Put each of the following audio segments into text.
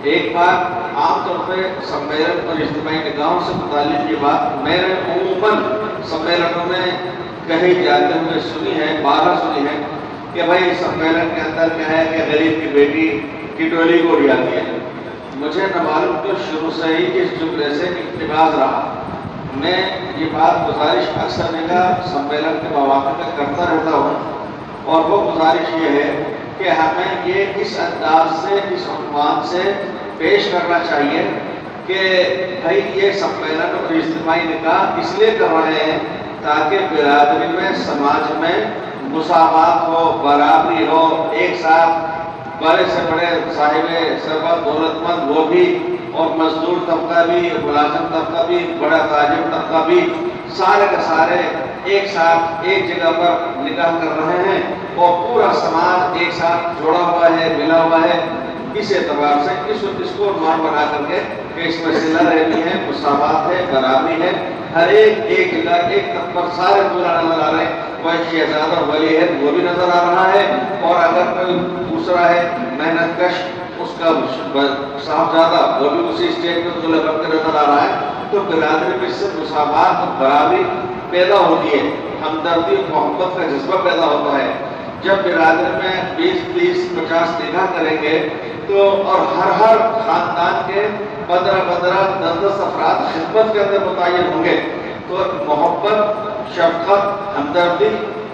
ایک بات عام طور پہ سمیلن اور اجتماعی نکاحوں سے متعلق یہ بات میں نے عموماً سمیلنوں میں کہی جاتے ہوئے سنی ہے، بارہ سنی ہے کہ بھائی سمیلن کے اندر کیا ہے کہ غریب کی بیٹی کی ڈولی کو جاتی ہے۔ مجھے نہ معلوم تو شروع سے ہی اس جملے سے اقتباس رہا۔ میں یہ بات گزارش اکثر نکاح سمیلن کے مواقع میں کرتا رہتا ہوں، اور وہ گزارش یہ ہے کہ ہمیں یہ اس انداز سے، اس عنوان سے پیش کرنا چاہیے کہ بھائی یہ سمیلن اور اجتماعی نکاح اس لیے کر رہے ہیں تاکہ برادری میں، سماج میں مساوات ہو، برابری ہو، ایک ساتھ بڑے سے بڑے صاحب ثروت دولت مند وہ بھی، اور مزدور طبقہ بھی، ملازم طبقہ بھی، بڑا تاجر طبقہ بھی، سارے کے سارے ایک ساتھ ایک جگہ پر نکاح کر رہے ہیں، اور پورا سماج ایک ساتھ جڑا ہوا ہے، ملا ہوا ہے۔ اس اعتبار سے اس کو عنوان بنا کر کے کہ اس میں صلہ رحمی ہے، مساوات ہے، برابری ہے، ہر ایک جگہ ایک طرف پر سارے پورا نظر آ رہے ہیں۔ وہ شہزادہ ولی ہے وہ بھی نظر آ رہا ہے، اور اگر کوئی دوسرا ہے محنت کش، اس کا صاحبزادہ وہ بھی اسی اسٹیج پہ دلہا بن کے نظر آ رہا ہے، تو برادری میں اس سے مساوات اور برابری پیدا ہوتی ہے، ہمدردی اور محبت کا جذبہ پیدا ہوتا ہے۔ جب برادری میں 20-30-50 نکاح کریں گے تو، اور ہر خاندان کے 15-10 افراد خدمت کے اندر متعین ہوں گے، تو محبت، شفقت، ہمدردی،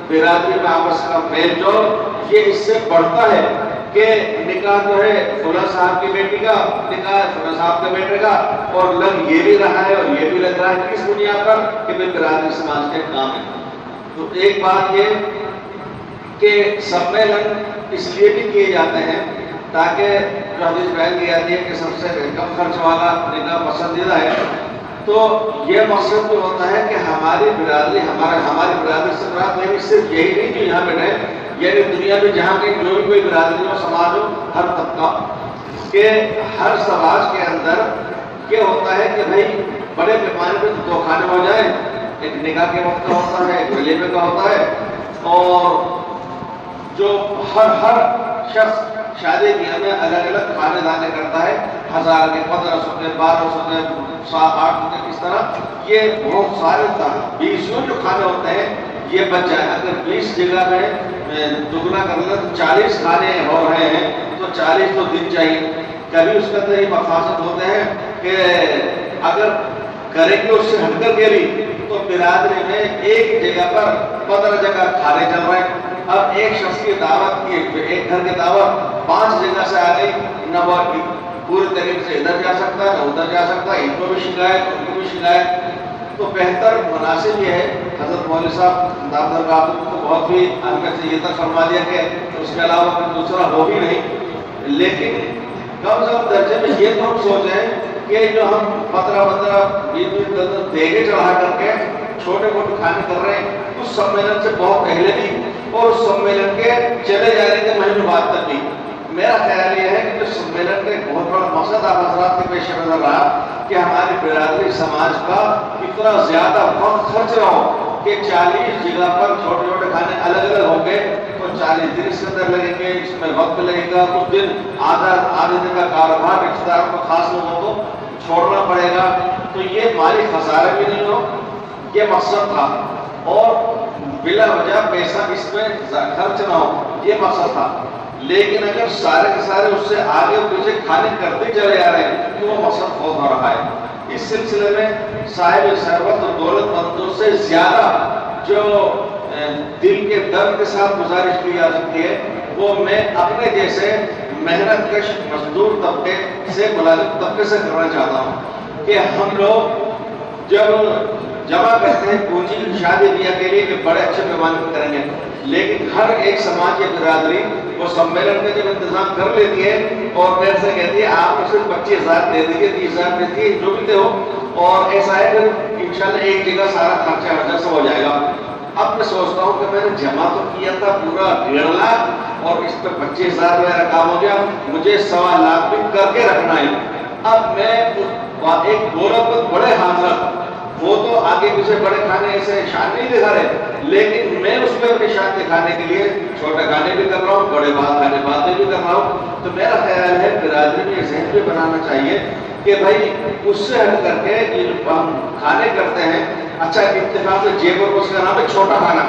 برادری میں آپس کا میل جول یہ اس سے بڑھتا ہے کہ نکاح جو ہے فلاں صاحب کی بیٹی کا نکاح ہے، فلاں صاحب کے بیٹے کا، اور لگ یہ بھی رہا ہے اور یہ بھی لگ رہا ہے، کس بنیاد پر کہ برادری سماج کے کام ہے۔ تو ایک بات یہ کہ سمیلن اس لیے بھی کیے جاتے ہیں تاکہ جو حدیث بیان کی جاتی ہے کہ سب سے کم خرچ والا نکاح پسندیدہ ہے، تو یہ مقصد تو ہوتا ہے کہ ہماری برادری، ہماری برادری سے مراد نہیں صرف یہی نہیں کہ یہاں بیٹھے، یعنی دنیا میں جہاں کہیں جو بھی کوئی برادری ہو، سماج ہو، ہر طبقہ کہ ہر سماج کے اندر یہ ہوتا ہے کہ بھائی بڑے پیمانے پہ دو کھانے ہو جائیں، ایک نکاح کے وقت کا ہوتا ہے، ایک ولیمے کا ہوتا ہے، اور جو ہر شخص شادی بیاہ میں الگ الگ کھانے دانے کرتا ہے، 1000 کے، 1500 کے، 1200 کے، 700-800 کے، اس طرح یہ بہت سارے 20 جو کھانے ہوتے ہیں یہ بچ جائے۔ اگر 20 جگہ میں دگنا کر لیں تو 40 کھانے ہو رہے ہیں، تو 40 تو دن چاہیے۔ کبھی اس کے اندر یہ مقاصد ہوتے ہیں کہ اگر کریں گے اس سے ہٹ کر کے بھی تو برادری میں ایک جگہ پر 15 جگہ کھانے چل رہے ہیں۔ اب ایک شخص کی دعوت کی، ایک گھر کی دعوت 5 جگہ سے آ گئی، نہ وہ پورے طریقے سے ادھر جا سکتا ہے، نہ ادھر جا سکتا ہے، ان کو بھی شکایت، ان کو بھی شکایت۔ تو بہتر مناسب یہ ہے، حضرت مولوی صاحب دامدر کاتب کو بہت بھی اہمیت سے یہ تک فرما دیا کہ اس کے علاوہ کوئی دوسرا ہو بھی نہیں، لیکن کم سے کم درجے میں یہ تو ہم سوچیں کہ جو ہم 15-20 دیگے چڑھا کر کے چھوٹے موٹے کھانے کر رہے ہیں، اس سمیلن سے بہت پہلے بھی اور اس سمیلن کے چلے جانے کے مہینے بعد تک بھی میرا خیال یہ ہے کہ جو سمیلن کا ایک بہت بڑا مقصد آپ حضرات کے پیش نظر رہا کہ ہماری برادری سماج کا اتنا زیادہ وقت خرچ رہا ہو کہ 40 جگہ پر چھوٹے چھوٹے کھانے الگ الگ ہوں گے، تو 40 دن اس کے اندر لگیں گے، اس میں وقت لگے گا، کچھ دن آدھے دن کا کاروبار رشتہ داروں کو، خاص لوگوں کو چھوڑنا پڑے گا، تو یہ مالی خسارے بھی نہیں ہو، یہ مقصد تھا، اور بلا وجہ پیسہ اس میں خرچ نہ ہو، یہ مقصد تھا۔ لیکن اگر سارے کے سارے اس سے آگے پیچھے کھانے کرتے چلے جا رہے ہیں تو وہ مقصد بہت ہو رہا ہے۔ اس سلسلے میں صاحب ثروت اور دولت مندوں سے زیادہ جو دل کے درد کے ساتھ گزارش کی جا سکتی ہے وہ میں اپنے جیسے محنت کش مزدور طبقے سے، ملازم طبقے سے کرنا چاہتا ہوں کہ ہم لوگ جب جمع کرتے ہیں پونجی شادی بیاہ کے لیے کہ بڑے اچھے پیمانے پر کریں گے، لیکن ہر ایک سماج کی برادری وہ سمیلن کا جب انتظام کر لیتی ہے اور میرے سے کہتی ہے آپ صرف 25,000 دے دیجیے، 30,000 دے دیجیے، جو بھی دے ہو، اور ایسا ہے کہ انشاءاللہ ایک جگہ سارا خرچہ ورچہ سب ہو جائے گا۔ اب میں سوچتا ہوں کہ میں نے جمع تو کیا تھا پورا 1.5 لاکھ اور اس پہ 25,000 میرا کام ہو گیا، مجھے 1.25 لاکھ بھی کر کے رکھنا ہے۔ اب میں ایک دولت مند بڑے حاضر وہ تو آگے پیچھے بڑے کھانے ایسے شان نہیں دکھا رہے، لیکن میں اس میں اپنی شان دکھانے کے لیے چھوٹے کھانے بھی کر رہا ہوں، بڑے کھانے باتیں بھی کر رہا ہوں. تو میرا خیال ہے برادری میں یہ ذہن بھی بنانا چاہیے کہ بھائی اس سے ہٹ کر کے ہم کھانے کرتے ہیں. اچھا اتفاق سے جیب اور اس کا نام ہے چھوٹا کھانا،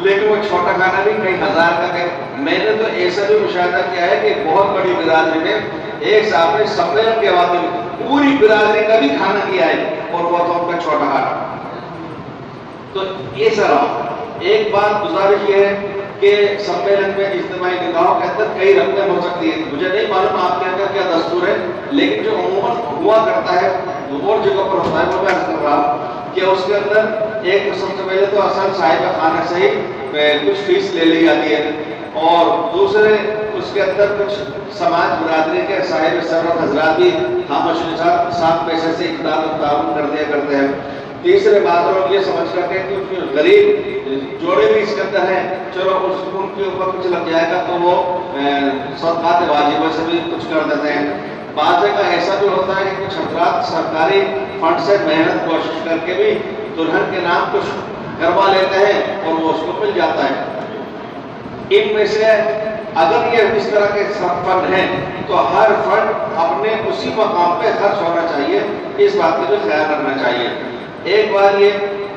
لیکن وہ چھوٹا کھانا بھی کئی ہزار کا ہے. میں نے تو ایسا بھی مشاہدہ کیا ہے کہ بہت بڑی برادری میں ایک صاحب نے سمیلن کے بعد پوری برادری کا بھی کھانا کیا ہے اور وہ تو ان کا چھوٹا کھانا. تو یہ سر ایک بات گزارش یہ ہے کہ سمیلن میں اجتماعی نکاحوں کے اندر کئی رقمیں ہو سکتی ہیں. مجھے نہیں معلوم آپ کے اندر کیا دستور ہے، لیکن جو عموماً ہوا کرتا ہے اور جگہ پر ہوتا ہے وہ میں عرض کر رہا ہوں کہ اس کے اندر ایک سب سے پہلے تو اصل صاحب خانہ سے ہی کچھ فیس لے لی جاتی ہے، اور دوسرے اس کے اندر کچھ سماج برادری کے صاحب سرورت حضرات بھی خاموش کے ساتھ پیسے سے اقدار و تعاون کر دیا کرتے ہیں. تیسرے بات لوگ یہ سمجھ کر کے کہ غریب جوڑے بھی اس کے اندر ہیں، چلو ان کے اوپر کچھ لگ جائے گا تو وہ صدقات واجبہ سے بھی کچھ کر دیتے ہیں. بعض جگہ ایسا بھی ہوتا ہے کہ کچھ حضرات سرکاری فنڈ سے محنت کوشش کر کے بھی دلہن کے نام کچھ کروا لیتے ہیں اور وہ اس کو مل جاتا ہے. ان میں سے اگر یہ اس طرح کے فنڈ ہیں تو ہر فنڈ اپنے اسی مقام پہ خرچ ہونا چاہیے، اس بات کا بھی خیال رکھنا چاہیے. ایک بار یہ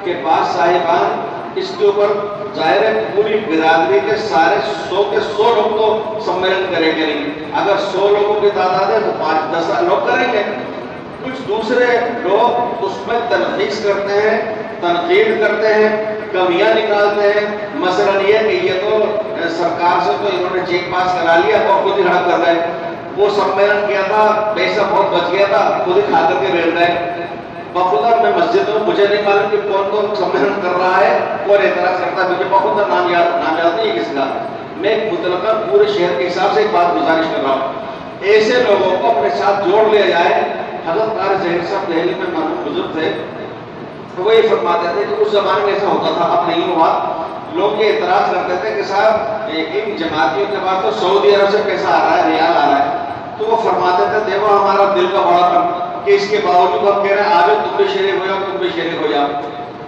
کہ بعض صاحبان اس کے اوپر ظاہر ہے پوری برادری کے سارے 100 کے 100 لوگ تو سمیلن کریں گے نہیں. اگر 100 لوگوں کی تعداد ہے تو 5-10 لوگ کریں گے. کچھ دوسرے لوگ اس میں تنقید کرتے ہیں، تنقید کرتے ہیں، کمیاں نکالتے ہیں. مثلا یہ کہ یہ تو سرکار سے تو انہوں نے چیک پاس کرا لیا اور خود ہی ہڑپ کر گئے. وہ سمیلن کیا تھا، پیسہ بہت بچ گیا تھا، خود ہی کھا کر کے بیٹھ گئے. بخدا میں مسجد میں مجھے نہیں معلوم کہ کون کون سمیلن کر رہا ہے اور اعتراض کرتا ہے، مجھے بخدا نام یاد نہیں ہے کس کا. میں مطلقاً پورے شہر کے حساب سے ایک بات گزارش کر رہا ہوں، ایسے لوگوں کو اپنے ساتھ جوڑ لیا جائے. حضرت قاری ظہیر صاحب دہلی میں معلوم بزرگ تھے، وہ یہ فرماتے تھے کہ اس زمانے میں ایسا ہوتا تھا، اب نہیں ہوا. لوگ یہ اعتراض کرتے تھے کہ صاحب ان جماعتیوں کے بعد تو سعودی عرب سے پیسہ آ رہا ہے، ریال آ رہا ہے. تو وہ فرماتے تھے دیکھو ہمارا دل کا بڑا کم کہ اس کے باوجود ہم کہہ رہے ہیں آج تم بھی شریک ہو جاؤ، تم بھی شریک ہو جاؤ.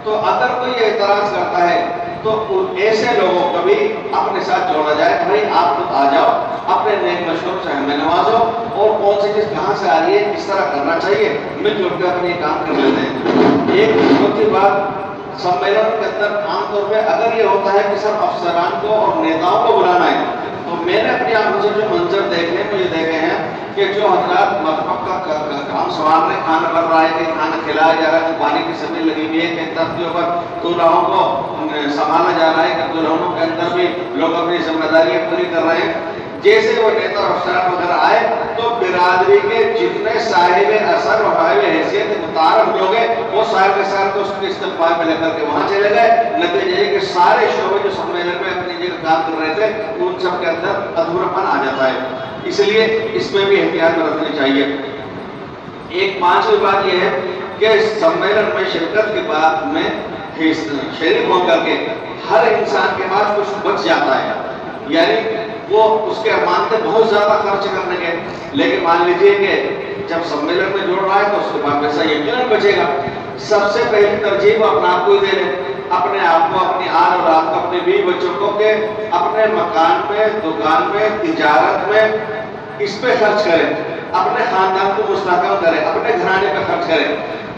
تو اگر کوئی اعتراض کرتا ہے تو ایسے لوگوں کو بھی اپنے ساتھ جوڑا جائے. بھائی آپ خود آ جاؤ، اپنے نیک مشوروں سے ہمیں نوازو، اور کون سی چیز کہاں سے آ رہی ہے کس طرح کرنا چاہیے مل جل کے اپنے کام کر لیتے ہیں. ایک دوسری بات سمیلن کے اندر عام طور پہ اگر یہ ہوتا ہے کہ سب افسران کو اور نیتاؤں کو بلانا ہے، تو میں نے اپنی آنکھوں سے جو منظر دیکھے مجھے دیکھے ہیں کہ جو حضرات مطبخ کا کام سنبھال رہے، کھانا بن رہا ہے کہ کھانا کھلایا جا رہا ہے، پانی کی سبزی لگی ہوئی ہے کہ تختیوں پر دولہوں کو سنبھالا جا رہا ہے کہ دلہنوں کے اندر بھی لوگ اپنی ذمہ داریاں پوری کر رہے ہیں. جیسے وہ نیتا اور افسران وغیرہ آئے تو برادری کے جتنے صاحب اثر و صاحب حیثیت متعارف لوگ ہیں وہ صاحب کے ساتھ اس کے استقبال میں لے کر کے وہاں چلے گئے. نتیجہ یہ کہ سارے شعبے جو سمیلن میں اپنی جگہ کام کر رہے تھے ان سب کے اندر ادھورا پن آ جاتا ہے. اس لیے اس میں بھی احتیاط برتنی چاہیے. ایک پانچویں بات یہ ہے کہ سمیلن میں شرکت کے بعد میں شریک ہو کر کے ہر انسان کے پاس کچھ بچ جاتا ہے. یعنی وہ اس کے ارمان سے بہت زیادہ خرچ کرنے کے، لیکن مان لیجئے کہ جب سمیلن میں جوڑ رہا ہے تو اس کے بعد پیسہ یقیناً بچے گا. سب سے پہلی ترجیح وہ اپنے آپ کو ہی دے لے، اپنے آپ کو، اپنی آل اور آپ کو، اپنے بیوی بچوں کو کہ اپنے مکان میں، دکان میں، تجارت میں اس پہ خرچ کرے، اپنے خاندان کو مستحکم کرے، اپنے گھرانے پہ خرچ کرے.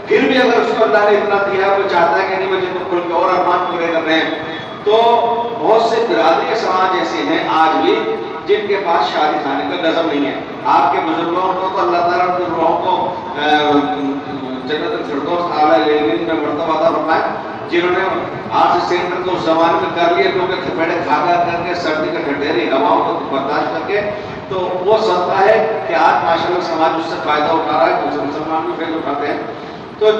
پھر بھی اگر اس کو اللہ نے اتنا دیا وہ چاہتا ہے کہ نہیں مجھے تو کھل کے اور ارمان پورے کرنے ہیں، تو بہت سے برادری سماج ایسے ہیں آج بھی جن کے پاس شادی خانے کا نظم نہیں ہے. آپ کے بزرگوں کو تو اللہ تعالیٰ کے روحوں کو جنت الفردوس اعلیٰ میں مرتبہ عطا فرمائے، جنہوں نے آج سے سینٹر کو اس زمانے میں کر لیے کیونکہ تھپیڑے کھا کر کے سردی کے ٹھنڈیری ہواؤں کو برداشت کر کے. تو وہ صدقہ ہے کہ آج ماشاءاللہ سماج اس سے فائدہ اٹھا رہا ہے، دوسرے مسلمان بھی فائدہ اٹھاتے ہیں. تو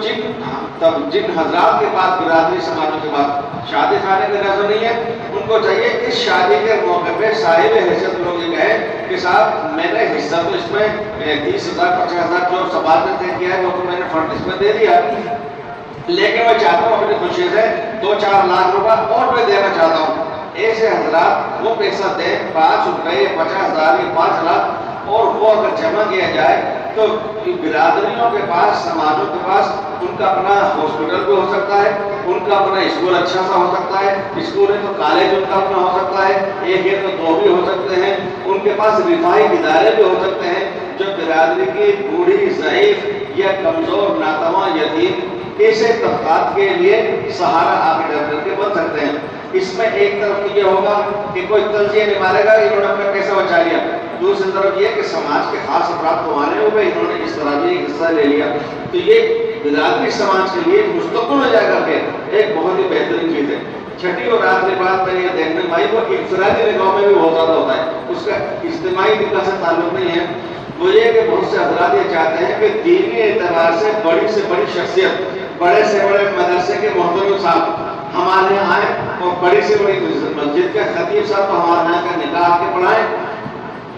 جن حضرات کے پاس برادری سماجوں کے پاس شادی خانے کا نظر نہیں ہے، ان کو چاہیے اس شادی کے موقع پہ صاحب حیثیت لوگ یہ کہیں کہ صاحب میں نے حصہ تو اس میں 30,000 50,000 جو سماج نے طے کیا ہے وہ تو میں نے فنڈ اس میں دے دیا، لیکن میں چاہتا ہوں اپنی خوشی سے 2-4 لاکھ روپے اور میں دینا چاہتا ہوں. ایسے حضرات وہ پیسہ دیں، 5 روپے 50,000 یا 5 لاکھ اور وہ اگر جمع کیا جائے تو برادریوں کے پاس، سماجوں کے پاس ان کا اپنا ہاسپٹل بھی ہو سکتا ہے، ان کا اپنا اسکول اچھا سا ہو سکتا ہے، اسکول ہے تو کالج ان کا اپنا ہو سکتا ہے، ایک ہے تو دو بھی ہو سکتے ہیں، ان کے پاس رفاہی ادارے بھی ہو سکتے ہیں جو برادری کی بوڑھی، ضعیف یا کمزور، ناتواں، یتیم ایسے طبقات کے لیے سہارا آپ کے بن سکتے ہیں۔ اس میں ایک طرف یہ ہوگا کہ کوئی تجزیہ نہیں مارے گا انہوں نے اپنا پیسہ بچا لیا، دوسری طرف یہ کہ سماج کے خاص افراد کو مانے ہوئے انہوں نے اس طرح بھی حصہ لے لیا، تو یہ برادری سماج کے لیے مستقل ہو جائے کر کے ایک بہت ہی بہترین چیز ہے۔ چھٹی اور آخری بات میں یہ دیکھنے میں آئی وہ انفرادی نگاہوں میں بھی بہت زیادہ ہوتا ہے، اس کا اجتماعی نگاہ سے تعلق نہیں ہے۔ وہ یہ کہ بہت سے حضرات یہ چاہتے ہیں کہ دینی اعتبار سے بڑی شخصیت، بڑے سے بڑے مدرسے کے محترم صاحب ہمارے یہاں آئے اور بڑی سے بڑی مسجد کا خطیب صاحب تو ہمارے یہاں کا نکاح آ کے پڑھائیں،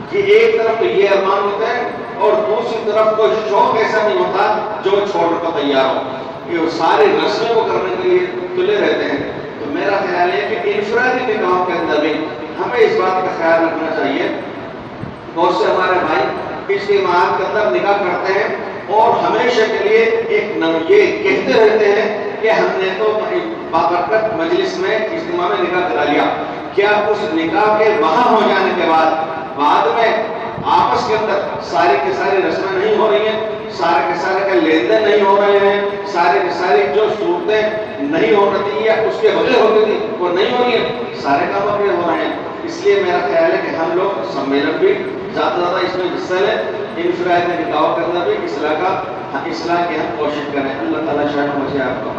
کہ ایک طرف تو یہ ارمان ہوتا ہے اور دوسری طرف کوئی شوق ایسا نہیں ہوتا جو چھوڑنے کو تیار ہو، کہ ساری رسمیں کو کرنے کے لیے تلے رہتے ہیں۔ تو میرا خیال ہے کہ انفرادی نکاحوں کے اندر بھی ہمیں اس بات کا خیال رکھنا چاہیے۔ بہت سے ہمارے بھائی اجتماعات کے اندر نکاح کرتے ہیں اور ہمیشہ کے لیے ایک یہ کہتے رہتے ہیں کہ ہم نے تو بابرکت مجلس میں اجتماع میں نکاح کرا لیا، کیا اس نکاح کے وہاں ہو جانے کے بعد میں آپس کے اندر ساری کی ساری رسمیں نہیں ہو رہی ہیں، سارے کے سارے کا لین دین نہیں ہو رہے ہیں، سارے کی ساری جو صورتیں نہیں ہو رہی ہے اس کے بغیر ہوتی تھی وہ نہیں ہو رہی ہیں، سارے کام بغیر ہو رہے ہیں۔ اس لیے میرا خیال ہے کہ ہم لوگ سمیلن بھی زیادہ اس میں حصہ لیں، انفرادی نکاحوں کے اندر بھی اصلاح کی ہم کوشش کریں۔ اللہ تعالیٰ شاید مجھے آپ کو